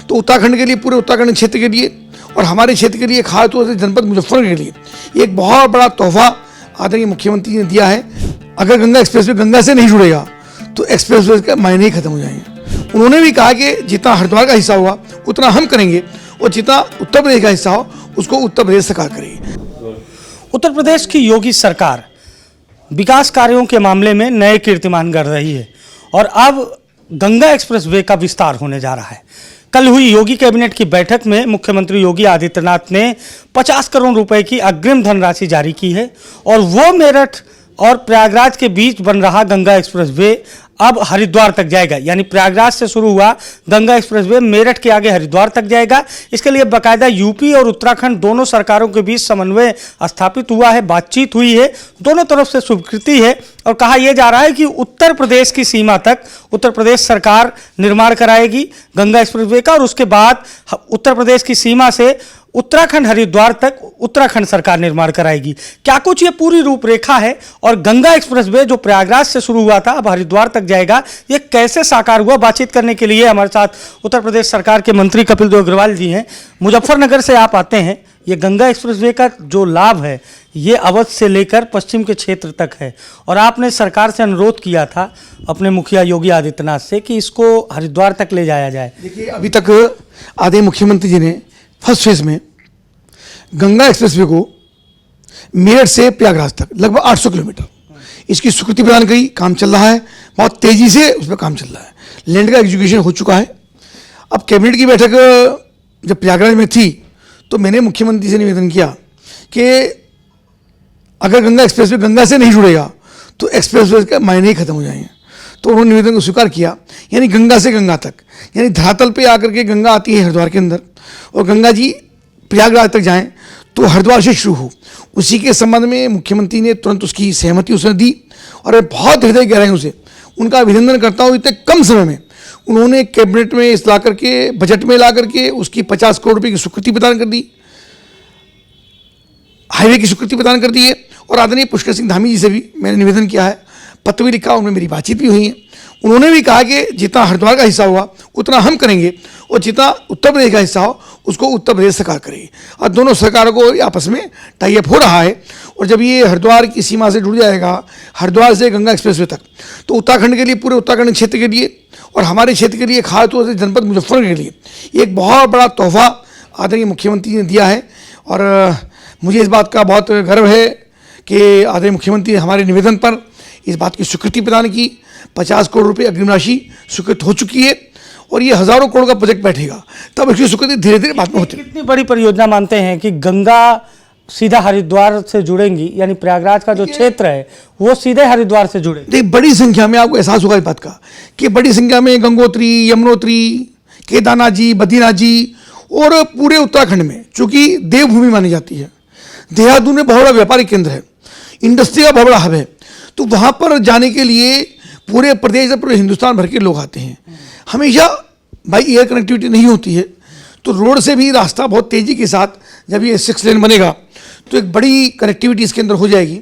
तो उत्तराखंड के लिए, पूरे उत्तराखंड क्षेत्र के लिए और हमारे क्षेत्र के लिए, खासतौर से जनपद मुजफ्फरनगर के लिए एक बहुत बड़ा तोहफा आदरणीय मुख्यमंत्री ने दिया है। अगर गंगा एक्सप्रेसवे गंगा से नहीं जुड़ेगा तो एक्सप्रेसवे का मायने ही खत्म हो जाएंगे। उन्होंने भी कहा कि जितना हरिद्वार का हिस्सा हुआ उतना हम करेंगे और जितना उत्तर प्रदेश का हिस्सा हो उसको उत्तर प्रदेश सरकार करेगी। उत्तर प्रदेश की योगी सरकार विकास कार्यों के मामले में नए कीर्तिमान गढ़ रही है और अब गंगा एक्सप्रेसवे का विस्तार होने जा रहा है। कल हुई योगी कैबिनेट की बैठक में मुख्यमंत्री योगी आदित्यनाथ ने 50 करोड़ रुपए की अग्रिम धनराशि जारी की है और वो मेरठ और प्रयागराज के बीच बन रहा गंगा एक्सप्रेसवे अब हरिद्वार तक जाएगा। यानी प्रयागराज से शुरू हुआ गंगा एक्सप्रेसवे मेरठ के आगे हरिद्वार तक जाएगा। इसके लिए बाकायदा यूपी और उत्तराखंड दोनों सरकारों के बीच समन्वय स्थापित हुआ है, बातचीत हुई है, दोनों तरफ से स्वीकृति है और कहा यह जा रहा है कि उत्तर प्रदेश की सीमा तक उत्तर प्रदेश सरकार निर्माण कराएगी गंगा एक्सप्रेसवे का और उसके बाद उत्तर प्रदेश की सीमा से उत्तराखंड हरिद्वार तक उत्तराखंड सरकार निर्माण कराएगी। क्या कुछ ये पूरी रूपरेखा है और गंगा एक्सप्रेसवे जो प्रयागराज से शुरू हुआ था अब हरिद्वार तक जाएगा, ये कैसे साकार हुआ? बातचीत करने के लिए हमारे साथ उत्तर प्रदेश सरकार के मंत्री कपिल देव अग्रवाल जी हैं। मुजफ्फरनगर से आप आते हैं। ये गंगा एक्सप्रेसवे का जो लाभ है ये अवध से लेकर पश्चिम के क्षेत्र तक है और आपने सरकार से अनुरोध किया था अपने मुखिया योगी आदित्यनाथ से कि इसको हरिद्वार तक ले जाया जाए। देखिए, अभी तक आदरणीय मुख्यमंत्री जी ने फर्स्ट फेज में गंगा एक्सप्रेसवे को मेरठ से प्रयागराज तक लगभग 800 किलोमीटर इसकी स्वीकृति प्रदान करी। काम चल रहा है, बहुत तेजी से उस पर काम चल रहा है। लैंड का एग्जीक्यूशन हो चुका है। अब कैबिनेट की बैठक जब प्रयागराज में थी तो मैंने मुख्यमंत्री से निवेदन किया कि अगर गंगा एक्सप्रेसवे गंगा से नहीं जुड़ेगा तो एक्सप्रेसवे का मायने ही खत्म हो जाएंगे। तो उन्होंने निवेदन को स्वीकार किया, यानी गंगा से गंगा तक, यानी धरातल पे आकर के गंगा आती है हरिद्वार के अंदर और गंगा जी प्रयागराज तक जाएं तो हरिद्वार से शुरू हो। उसी के संबंध में मुख्यमंत्री ने तुरंत उसकी सहमति उसने दी और मैं बहुत हृदय गहराइयों से उनका अभिनंदन करता हूँ। इतने कम समय में उन्होंने कैबिनेट में इस ला करके बजट में ला करके उसकी 50 करोड़ रुपये की स्वीकृति प्रदान कर दी, हाईवे की स्वीकृति प्रदान कर दी है। और आदरणीय पुष्कर सिंह धामी जी से भी मैंने निवेदन किया है, पत्र भी लिखा, उनमें मेरी बातचीत भी हुई है। उन्होंने भी कहा कि जितना हरिद्वार का हिस्सा हुआ उतना हम करेंगे और जितना उत्तर प्रदेश का हिस्सा हो उसको उत्तर प्रदेश सरकार करेगी। और दोनों सरकारों को आपस में टाई अप हो रहा है और जब ये हरिद्वार की सीमा से जुड़ जाएगा, हरिद्वार से गंगा एक्सप्रेसवे तक, तो उत्तराखंड के लिए, पूरे उत्तराखंड क्षेत्र के लिए और हमारे क्षेत्र के लिए, खासतौर से जनपद मुजफ्फरनगर के लिए एक बहुत बड़ा तोहफा आदरणीय मुख्यमंत्री ने दिया है। और मुझे इस बात का बहुत गर्व है कि आदरणीय मुख्यमंत्री ने हमारे निवेदन पर इस बात की स्वीकृति प्रदान की। 50 करोड़ रुपए अग्रिम राशि स्वीकृत हो चुकी है और ये हजारों करोड़ का प्रोजेक्ट बैठेगा, तब इसकी स्वीकृति धीरे धीरे बाद में होती है। कितनी बड़ी परियोजना मानते हैं कि गंगा सीधा हरिद्वार से जुड़ेंगी, यानी प्रयागराज का जो क्षेत्र है वो सीधे हरिद्वार से जुड़े? देखिए, बड़ी संख्या में आपको एहसास होगा इस बात का कि बड़ी संख्या में गंगोत्री, यमुनोत्री, केदारनाथ जी, बद्रीनाथ जी और पूरे उत्तराखंड में, चूंकि देवभूमि मानी जाती है, देहरादून में बहुत बड़ा व्यापारिक केंद्र है, इंडस्ट्री का बहुत बड़ा हब है, तो वहाँ पर जाने के लिए पूरे प्रदेश और पूरे हिंदुस्तान भर के लोग आते हैं। हमेशा बाई एयर कनेक्टिविटी नहीं होती है, तो रोड से भी रास्ता बहुत तेज़ी के साथ जब ये 6 लेन बनेगा तो एक बड़ी कनेक्टिविटी इसके अंदर हो जाएगी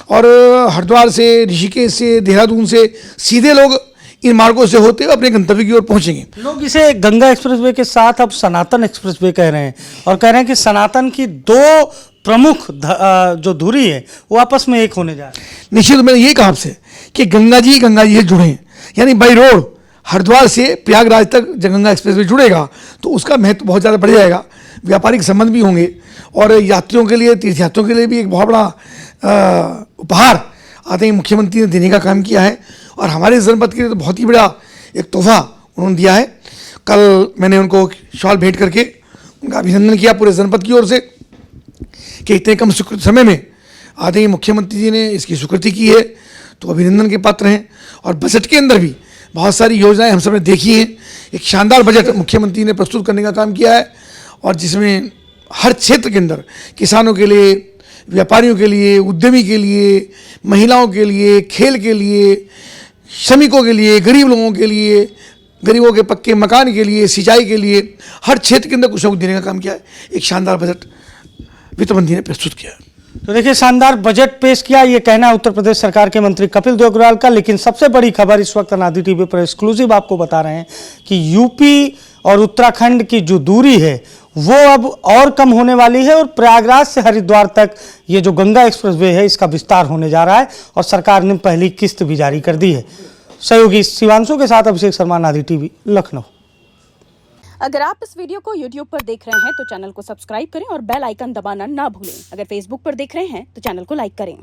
और हरिद्वार से, ऋषिकेश से, देहरादून से सीधे लोग इन मार्गों से होते हुए अपने गंतव्य की ओर पहुंचेंगे। लोग इसे गंगा एक्सप्रेसवे के साथ अब सनातन एक्सप्रेसवे कह रहे हैं और कह रहे हैं कि सनातन की दो प्रमुख जो धुरी है वो आपस में एक होने जा रही है। निश्चित मैंने ये कहा आपसे कि गंगा जी से जुड़े, यानी बाई रोड हरिद्वार से प्रयागराज तक जब गंगा एक्सप्रेसवे जुड़ेगा तो उसका महत्व बहुत ज़्यादा बढ़ जाएगा, व्यापारिक संबंध भी होंगे और यात्रियों के लिए, तीर्थयात्रियों के लिए भी एक बहुत बड़ा उपहार आदरणीय मुख्यमंत्री ने देने का काम किया है और हमारे जनपद के लिए तो बहुत ही बड़ा एक तोहफा उन्होंने दिया है। कल मैंने उनको शॉल भेंट करके उनका अभिनंदन किया पूरे जनपद की ओर से कि इतने कम समय में आदरणीय मुख्यमंत्री जी ने इसकी स्वीकृति की है, तो अभिनंदन के पात्र हैं। और बजट के अंदर भी बहुत सारी योजनाएं हम सब ने देखी हैं। एक शानदार बजट मुख्यमंत्री ने प्रस्तुत करने का काम किया है और जिसमें हर क्षेत्र के अंदर किसानों के लिए, व्यापारियों के लिए, उद्यमी के लिए, महिलाओं के लिए, खेल के लिए, श्रमिकों के लिए, गरीब लोगों के लिए, गरीबों के पक्के मकान के लिए, सिंचाई के लिए, हर क्षेत्र के अंदर कुछ न कुछ देने का काम किया है। एक शानदार बजट वित्त मंत्री ने प्रस्तुत किया। तो देखिए, शानदार बजट पेश किया, ये कहना है उत्तर प्रदेश सरकार के मंत्री कपिल देव अग्रवाल का। लेकिन सबसे बड़ी खबर इस वक्त अनादि टीवी पर एक्सक्लूसिव आपको बता रहे हैं कि यूपी और उत्तराखंड की जो दूरी है वो अब और कम होने वाली है और प्रयागराज से हरिद्वार तक ये जो गंगा एक्सप्रेसवे है इसका विस्तार होने जा रहा है और सरकार ने पहली किस्त भी जारी कर दी है। सहयोगी शिवांशु के साथ अभिषेक शर्मा, नादी टीवी, लखनऊ। अगर आप इस वीडियो को YouTube पर देख रहे हैं तो चैनल को सब्सक्राइब करें और बेल आइकन दबाना ना भूलें। अगर Facebook पर देख रहे हैं तो चैनल को लाइक करें।